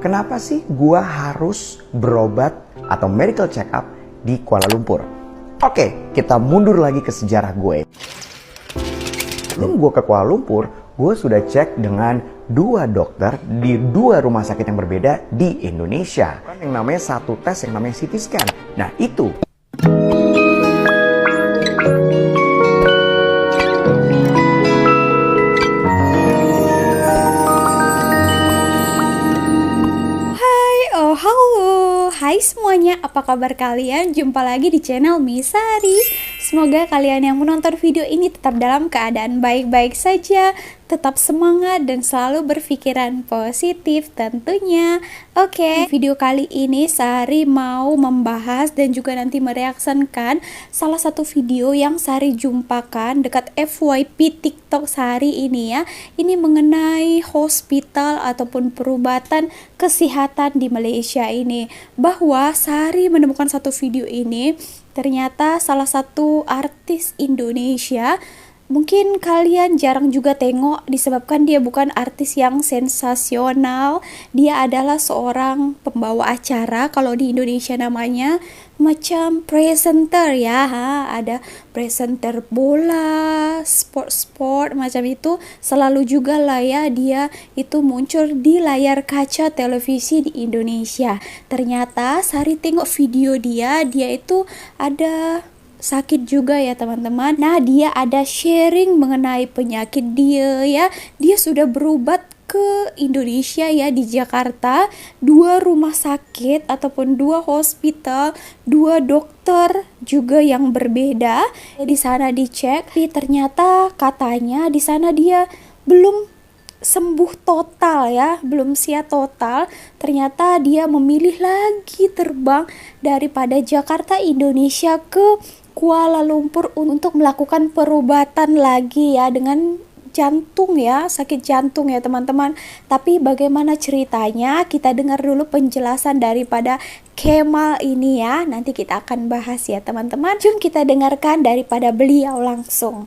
kenapa sih gua harus berobat atau medical check up di Kuala Lumpur? Oke, kita mundur lagi ke sejarah gue. Sebelum gue ke Kuala Lumpur, gue sudah cek dengan 2 dokter di 2 rumah sakit yang berbeda di Indonesia. Yang namanya satu tes yang namanya CT scan. Nah itu. Halo, hai semuanya, apa kabar kalian? Jumpa lagi di channel Misari. Semoga kalian yang menonton video ini tetap dalam keadaan baik-baik saja, tetap semangat dan selalu berpikiran positif tentunya. Oke, video kali ini Sari mau membahas dan juga nanti mereaksikan salah satu video yang Sari jumpakan dekat FYP TikTok Sari ini ya. Ini mengenai hospital ataupun perubatan kesehatan di Malaysia ini. Bahwa Sari menemukan satu video ini, ternyata salah satu artis Indonesia. Mungkin kalian jarang juga tengok disebabkan dia bukan artis yang sensasional. Dia adalah seorang pembawa acara, kalau di Indonesia namanya macam presenter ya. Ada presenter bola, sport macam itu. Selalu juga lah ya dia itu muncul di layar kaca televisi di Indonesia. Ternyata Sari tengok video dia itu ada sakit juga ya teman-teman. Nah dia ada sharing mengenai penyakit dia ya. Dia sudah berobat ke Indonesia ya, di Jakarta, 2 rumah sakit ataupun 2 hospital, 2 dokter juga yang berbeda. Di sana dicek, tapi ternyata katanya di sana dia belum sembuh total ya, belum siap total. Ternyata dia memilih lagi terbang daripada Jakarta Indonesia ke Kuala Lumpur untuk melakukan perobatan lagi ya dengan jantung ya, sakit jantung ya teman-teman. Tapi bagaimana ceritanya, kita dengar dulu penjelasan daripada Kemal ini ya. Nanti kita akan bahas ya teman-teman. Jom kita dengarkan daripada beliau langsung.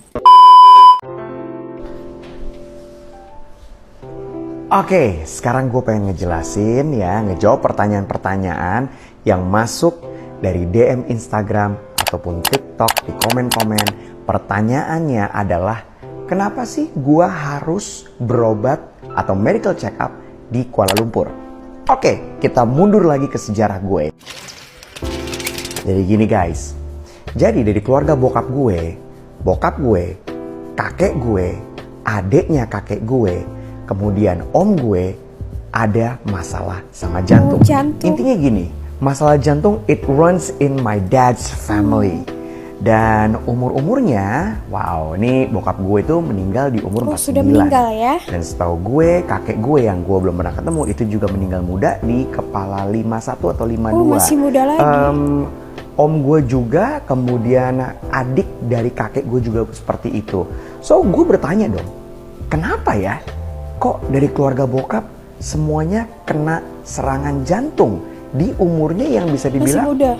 Oke, sekarang gue pengen ngejelasin ya, ngejawab pertanyaan-pertanyaan yang masuk dari DM Instagram ataupun TikTok di komen-komen. Pertanyaannya adalah, kenapa sih gua harus berobat atau medical check up di Kuala Lumpur? Oke, kita mundur lagi ke sejarah gue. Jadi gini guys, jadi dari keluarga bokap gue, kakek gue, adeknya kakek gue, kemudian om gue ada masalah sama jantung. Intinya gini, masalah jantung it runs in my dad's family. Dan umur-umurnya, wow, ini bokap gue itu meninggal di umur 49. Sudah meninggal ya. Dan setahu gue, kakek gue yang gue belum pernah ketemu itu juga meninggal muda di kepala 51 atau 52. Oh, masih muda lagi. Om gue juga, kemudian adik dari kakek gue juga seperti itu. So, gue bertanya dong, kenapa ya? Kok dari keluarga bokap semuanya kena serangan jantung di umurnya yang bisa dibilang masih muda,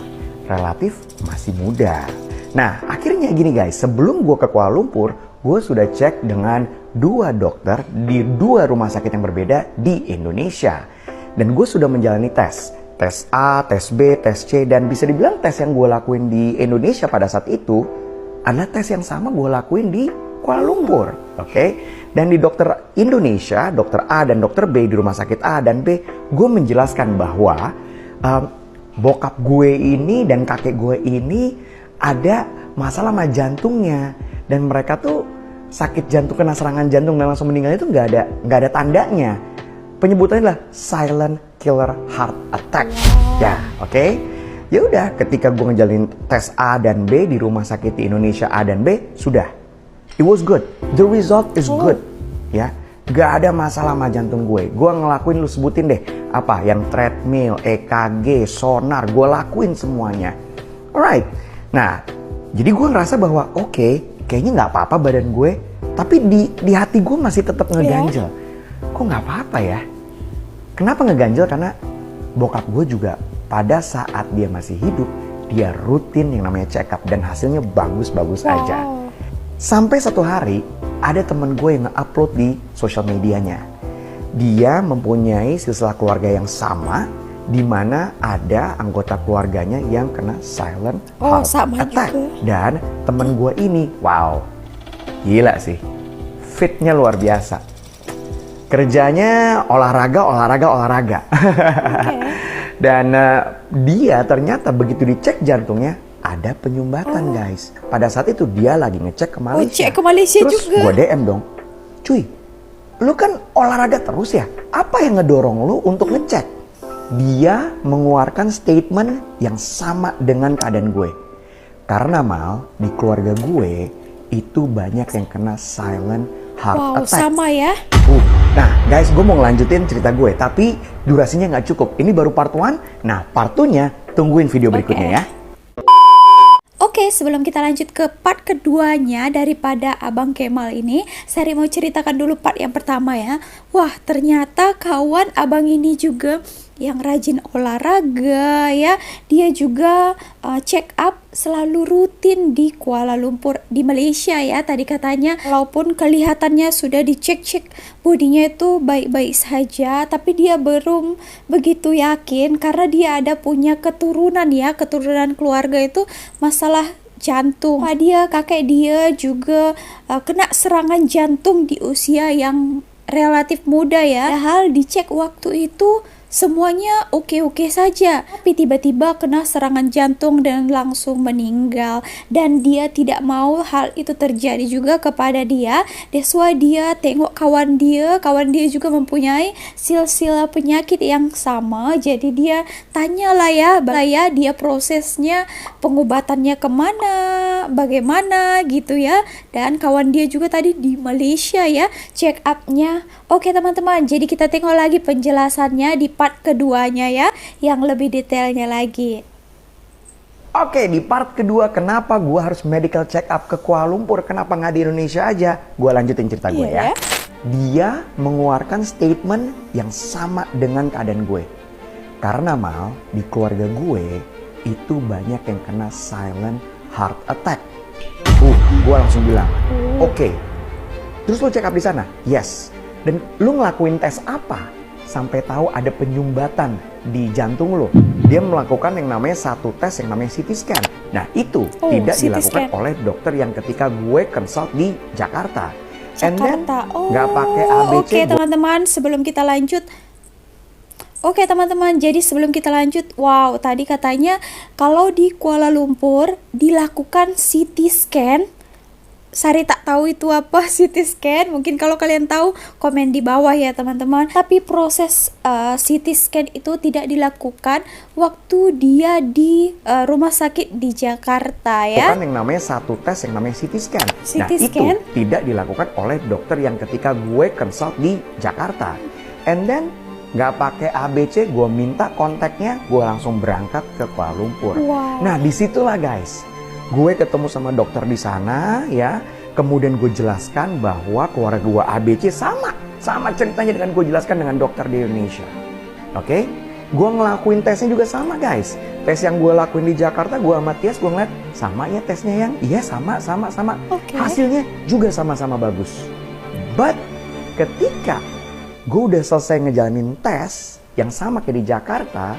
relatif masih muda. Nah akhirnya gini guys, sebelum gue ke Kuala Lumpur, gue sudah cek dengan 2 dokter di 2 rumah sakit yang berbeda di Indonesia. Dan gue sudah menjalani tes A, tes B, tes C, dan bisa dibilang tes yang gue lakuin di Indonesia pada saat itu adalah tes yang sama gue lakuin di Kuala Lumpur. Oke? Dan di dokter Indonesia, dokter A dan dokter B di rumah sakit A dan B, gue menjelaskan bahwa bokap gue ini dan kakek gue ini ada masalah sama jantungnya, dan mereka tuh sakit jantung, kena serangan jantung dan langsung meninggal itu nggak ada tandanya. Penyebutannya adalah silent killer heart attack. Ya, oke. Ya udah, ketika gue ngejalanin tes A dan B di rumah sakit di Indonesia A dan B, sudah, it was good, the result is good, ya. Gak ada masalah sama jantung gue. Gue ngelakuin, lu sebutin deh apa yang treadmill, EKG, sonar, gue lakuin semuanya. Alright. Nah, jadi gue ngerasa bahwa oke, kayaknya nggak apa-apa badan gue, tapi di hati gue masih tetap ngeganjel. Kok nggak apa-apa ya? Kenapa ngeganjel? Karena bokap gue juga pada saat dia masih hidup, dia rutin yang namanya check up dan hasilnya bagus-bagus aja. Sampai satu hari ada temen gue yang nge-upload di sosial medianya. dia mempunyai silsilah keluarga yang sama, di mana ada anggota keluarganya yang kena silent heart sama attack. juga. Dan temen gue ini, wow, gila sih, fitnya luar biasa. Kerjanya olahraga. Dan dia ternyata begitu dicek jantungnya ada penyumbatan guys. Pada saat itu dia lagi ngecek ke Malaysia. Cek ke Malaysia Terus juga. gue DM dong, cuy, lu kan olahraga terus ya? Apa yang ngedorong lu untuk ngecek? Dia mengeluarkan statement yang sama dengan keadaan gue. Karena Mal, di keluarga gue itu banyak yang kena silent heart attack. Sama ya. Nah guys, gue mau ngelanjutin cerita gue, tapi durasinya nggak cukup. Ini baru part 1, nah part 2-nya tungguin video berikutnya ya. Oke, sebelum kita lanjut ke part keduanya daripada Abang Kemal ini, saya mau ceritakan dulu part yang pertama ya. Wah, ternyata kawan abang ini juga yang rajin olahraga ya. Dia juga check up selalu rutin di Kuala Lumpur di Malaysia ya. Tadi katanya walaupun kelihatannya sudah dicek-cek bodinya itu baik-baik saja, tapi dia belum begitu yakin karena dia ada punya keturunan ya. Keturunan keluarga itu masalah jantung. Kakek dia juga kena serangan jantung di usia yang relatif muda ya. Padahal dicek waktu itu semuanya oke-oke saja, tapi tiba-tiba kena serangan jantung dan langsung meninggal. Dan dia tidak mau hal itu terjadi juga kepada dia. That's why dia tengok kawan dia juga mempunyai silsilah penyakit yang sama. Jadi dia tanyalah ya dia prosesnya pengobatannya kemana, bagaimana gitu ya. Dan kawan dia juga tadi di Malaysia ya check up-nya. Oke teman-teman, jadi kita tengok lagi penjelasannya di part keduanya ya, yang lebih detailnya lagi. Oke, di part kedua kenapa gue harus medical check up ke Kuala Lumpur, kenapa nggak di Indonesia aja? Gue lanjutin cerita gue ya. Dia mengeluarkan statement yang sama dengan keadaan gue. Karena Mal, di keluarga gue itu banyak yang kena silent heart attack. Gue langsung bilang, oke. Terus lo check up di sana? Yes. Dan lu ngelakuin tes apa sampai tahu ada penyumbatan di jantung lu? Dia melakukan yang namanya satu tes yang namanya CT scan. Nah itu tidak dilakukan oleh dokter yang ketika gue consult di Jakarta. And then nggak pakai ABC. Oke teman-teman, sebelum kita lanjut. Jadi sebelum kita lanjut, wow, tadi katanya kalau di Kuala Lumpur dilakukan CT scan. Sari tak tahu itu apa CT scan. Mungkin kalau kalian tahu komen di bawah ya teman-teman. Tapi proses CT scan itu tidak dilakukan waktu dia di rumah sakit di Jakarta ya. Bukan yang namanya satu tes yang namanya CT scan. Nah itu tidak dilakukan oleh dokter yang ketika gue consult di Jakarta. And then nggak pakai ABC, gue minta kontaknya, gue langsung berangkat ke Kuala Lumpur. Nah disitulah guys, gue ketemu sama dokter di sana ya. Kemudian gue jelaskan bahwa keluarga gue ABC sama ceritanya dengan gue jelaskan dengan dokter di Indonesia. Oke? Gue ngelakuin tesnya juga sama guys. Tes yang gue lakuin di Jakarta, gue sama Tias, gue ngeliat sama ya tesnya yang iya sama. Hasilnya juga sama-sama bagus. But ketika gue udah selesai ngejalanin tes yang sama kayak di Jakarta,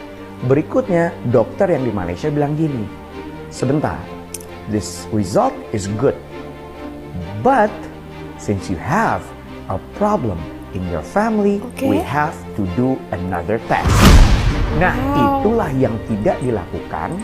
berikutnya dokter yang di Malaysia bilang gini, sebentar, this result is good, but since you have a problem in your family, we have to do another test. Nah, itulah yang tidak dilakukan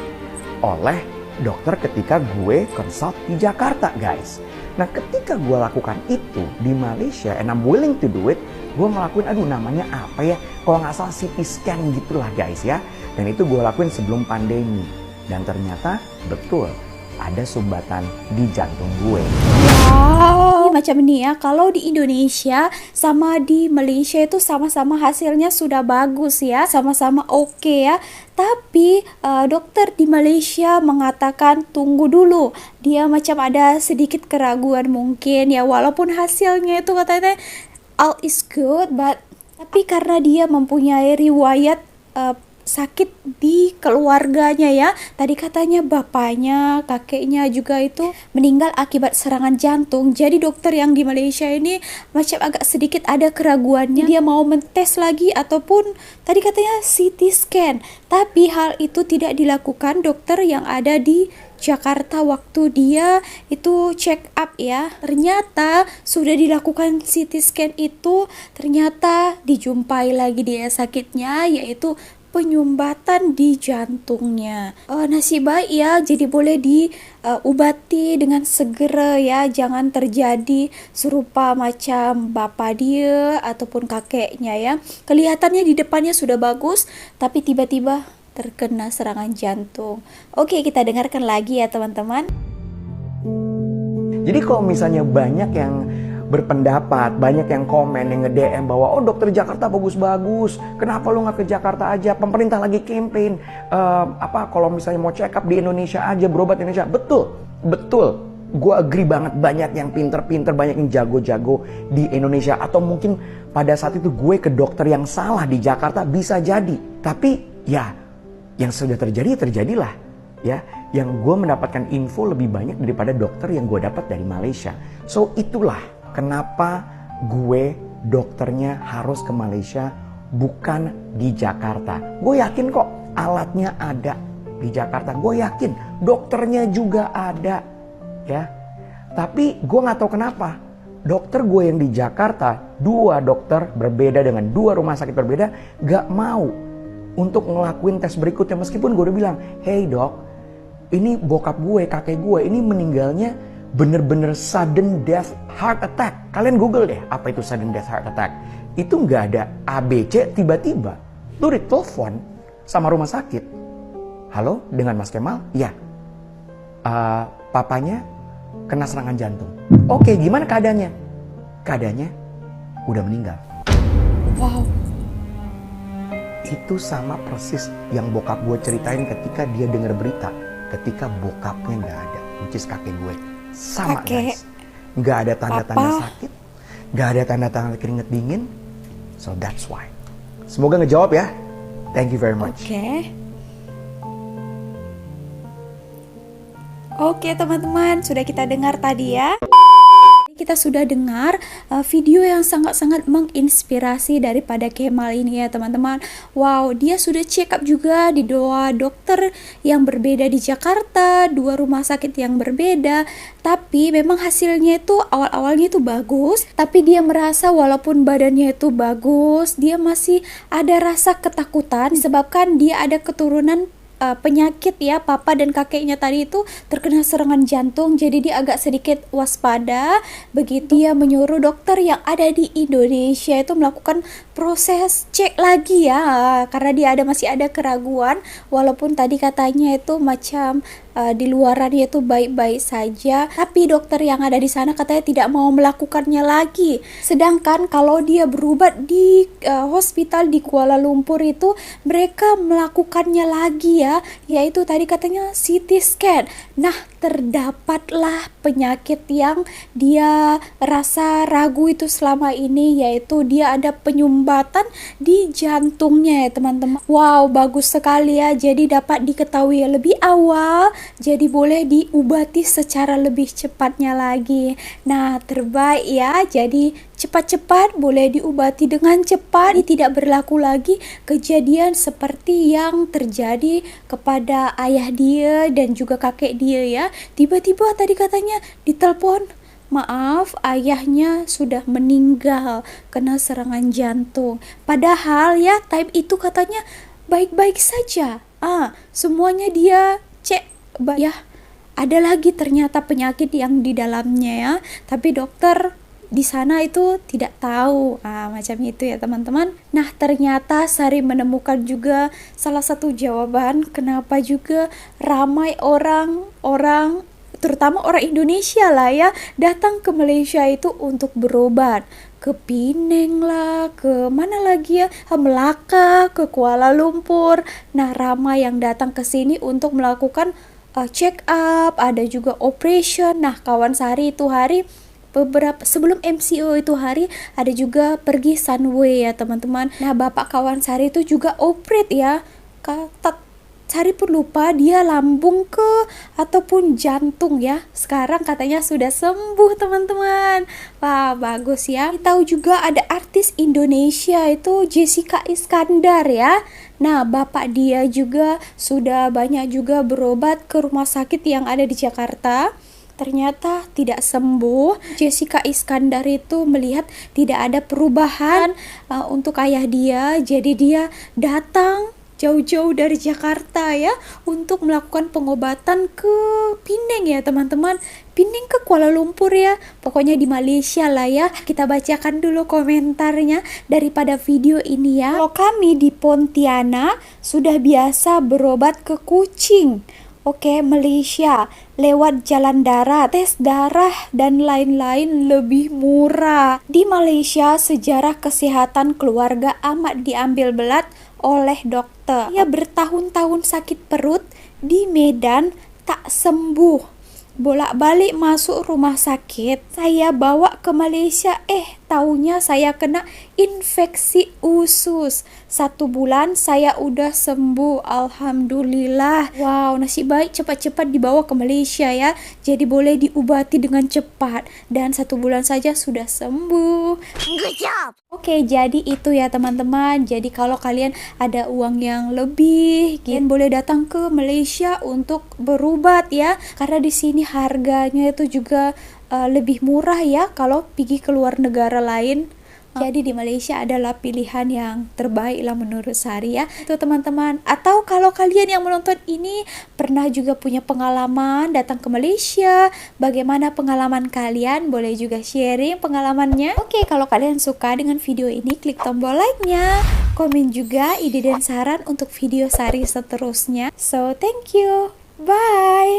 oleh dokter ketika gue consult di Jakarta, guys. Nah, ketika gue lakukan itu di Malaysia, and I'm willing to do it, gue ngelakuin, namanya apa ya? Kalau nggak salah CT scan gitulah, guys ya. Dan itu gue lakuin sebelum pandemi. Dan ternyata betul, ada sumbatan di jantung gue. Wow, macam ini ya, kalau di Indonesia sama di Malaysia itu sama-sama hasilnya sudah bagus ya, sama-sama oke ya. Tapi dokter di Malaysia mengatakan tunggu dulu, dia macam ada sedikit keraguan mungkin ya, walaupun hasilnya itu katanya all is good, tapi karena dia mempunyai riwayat sakit di keluarganya ya. Tadi katanya bapaknya, kakeknya juga itu meninggal akibat serangan jantung. Jadi dokter yang di Malaysia ini macam agak sedikit ada keraguannya. Dia mau mentes lagi ataupun tadi katanya CT scan. Tapi hal itu tidak dilakukan dokter yang ada di Jakarta waktu dia itu check up ya. Ternyata sudah dilakukan CT scan itu, ternyata dijumpai lagi dia sakitnya, yaitu penyumbatan di jantungnya. Nasib baik ya, jadi boleh diobati dengan segera ya, jangan terjadi serupa macam bapak dia ataupun kakeknya ya. Kelihatannya di depannya sudah bagus, tapi tiba-tiba terkena serangan jantung. Oke, kita dengarkan lagi ya teman-teman. Jadi kalau misalnya banyak yang berpendapat, banyak yang komen, yang nge-DM bahwa oh dokter Jakarta bagus-bagus, kenapa lu nggak ke Jakarta aja? Pemerintah lagi campaign, kalau misalnya mau check up di Indonesia aja, berobat di Indonesia. Betul. Gue agree banget, banyak yang pinter-pinter, banyak yang jago-jago di Indonesia. Atau mungkin pada saat itu gue ke dokter yang salah di Jakarta, bisa jadi. Tapi ya, yang sudah terjadilah ya, yang gue mendapatkan info lebih banyak daripada dokter yang gue dapat dari Malaysia. So itulah kenapa gue dokternya harus ke Malaysia, bukan di Jakarta. Gue yakin kok alatnya ada di Jakarta, gue yakin dokternya juga ada ya. Tapi gue gak tahu kenapa dokter gue yang di Jakarta, 2 dokter berbeda dengan 2 rumah sakit berbeda, gak mau untuk ngelakuin tes berikutnya. Meskipun gue udah bilang, hey dok, ini bokap gue, kakek gue, ini meninggalnya bener-bener sudden death heart attack. Kalian google deh, apa itu sudden death heart attack. Itu gak ada ABC, tiba-tiba lu ditelepon sama rumah sakit. Halo, dengan Mas Kemal? Ya. Papanya kena serangan jantung. Oke, gimana keadaannya? Keadaannya udah meninggal. Wow. Itu sama persis yang bokap gue ceritain ketika dia dengar berita, ketika bokapnya gak ada, which is kakek gue. Sama guys, gak ada tanda-tanda sakit, gak ada tanda-tanda keringet dingin. So that's why. Semoga ngejawab ya. Thank you very much. Oke teman-teman, sudah kita dengar tadi ya. Kita sudah dengar video yang sangat-sangat menginspirasi daripada Kemal ini ya teman-teman. Wow, dia sudah check up juga di 2 dokter yang berbeda di Jakarta, 2 rumah sakit yang berbeda. Tapi memang hasilnya itu awal-awalnya itu bagus, tapi dia merasa walaupun badannya itu bagus, dia masih ada rasa ketakutan disebabkan dia ada keturunan penyakit ya, papa dan kakeknya tadi itu terkena serangan jantung, jadi dia agak sedikit waspada. Begitu dia menyuruh dokter yang ada di Indonesia itu melakukan proses cek lagi ya, karena dia masih ada keraguan, walaupun tadi katanya itu macam di luarannya itu baik-baik saja, tapi dokter yang ada di sana katanya tidak mau melakukannya lagi. Sedangkan kalau dia berobat di hospital di Kuala Lumpur itu mereka melakukannya lagi ya, yaitu tadi katanya CT scan. Nah, terdapatlah penyakit yang dia rasa ragu itu selama ini, yaitu dia ada penyumbatan di jantungnya ya teman-teman. Wow, bagus sekali ya, jadi dapat diketahui lebih awal, jadi boleh diobati secara lebih cepatnya lagi. Nah, terbaik ya, jadi cepat-cepat boleh diobati dengan cepat. Ini tidak berlaku lagi kejadian seperti yang terjadi kepada ayah dia dan juga kakek dia ya. Tiba-tiba tadi katanya ditelepon, maaf, ayahnya sudah meninggal kena serangan jantung. Padahal ya time itu katanya baik-baik saja. Semuanya dia cek ya. Ada lagi ternyata penyakit yang di dalamnya ya. Tapi dokter di sana itu tidak tahu, macam itu ya teman-teman. Nah, ternyata Sari menemukan juga salah satu jawaban kenapa juga ramai orang terutama orang Indonesia lah ya, datang ke Malaysia itu untuk berobat. Ke Penang lah, ke mana lagi ya, Melaka, ke Kuala Lumpur. Nah, ramai yang datang ke sini untuk melakukan check up, ada juga operation. Nah, kawan Sari itu hari beberapa sebelum MCO itu hari ada juga pergi Sunway ya teman-teman. Nah, bapak kawan Sari itu juga operate ya, kata Sari pun lupa dia lambung ke ataupun jantung ya. Sekarang katanya sudah sembuh teman-teman. Wah, bagus ya. Kita tahu juga ada artis Indonesia itu Jessica Iskandar ya. Nah, bapak dia juga sudah banyak juga berobat ke rumah sakit yang ada di Jakarta. Ternyata tidak sembuh. Jessica Iskandar itu melihat tidak ada perubahan untuk ayah dia. Jadi dia datang jauh-jauh dari Jakarta ya untuk melakukan pengobatan ke Penang ya teman-teman. Penang ke Kuala Lumpur ya, pokoknya di Malaysia lah ya. Kita bacakan dulu komentarnya daripada video ini ya. Kalau kami di Pontianak sudah biasa berobat ke kucing. Oke, Malaysia lewat jalan darat, tes darah dan lain-lain lebih murah. Di Malaysia sejarah kesehatan keluarga amat diambil belat oleh dokter. Ia bertahun-tahun sakit perut di Medan tak sembuh. Bolak-balik masuk rumah sakit, saya bawa ke Malaysia, taunya saya kena infeksi usus. 1 bulan saya udah sembuh, alhamdulillah. Wow, nasib baik cepat-cepat dibawa ke Malaysia ya. Jadi boleh diobati dengan cepat dan 1 bulan saja sudah sembuh. Good job. Oke, jadi itu ya teman-teman. Jadi kalau kalian ada uang yang lebih, kalian boleh datang ke Malaysia untuk berobat ya. Karena di sini harganya itu juga lebih murah ya kalau pergi ke luar negara lain. Jadi di Malaysia adalah pilihan yang terbaik lah menurut Sari ya. Itu teman-teman. Atau kalau kalian yang menonton ini pernah juga punya pengalaman datang ke Malaysia, bagaimana pengalaman kalian? Boleh juga sharing pengalamannya. Oke, kalau kalian suka dengan video ini, klik tombol like-nya. Komen juga ide dan saran untuk video Sari seterusnya. So, thank you. Bye.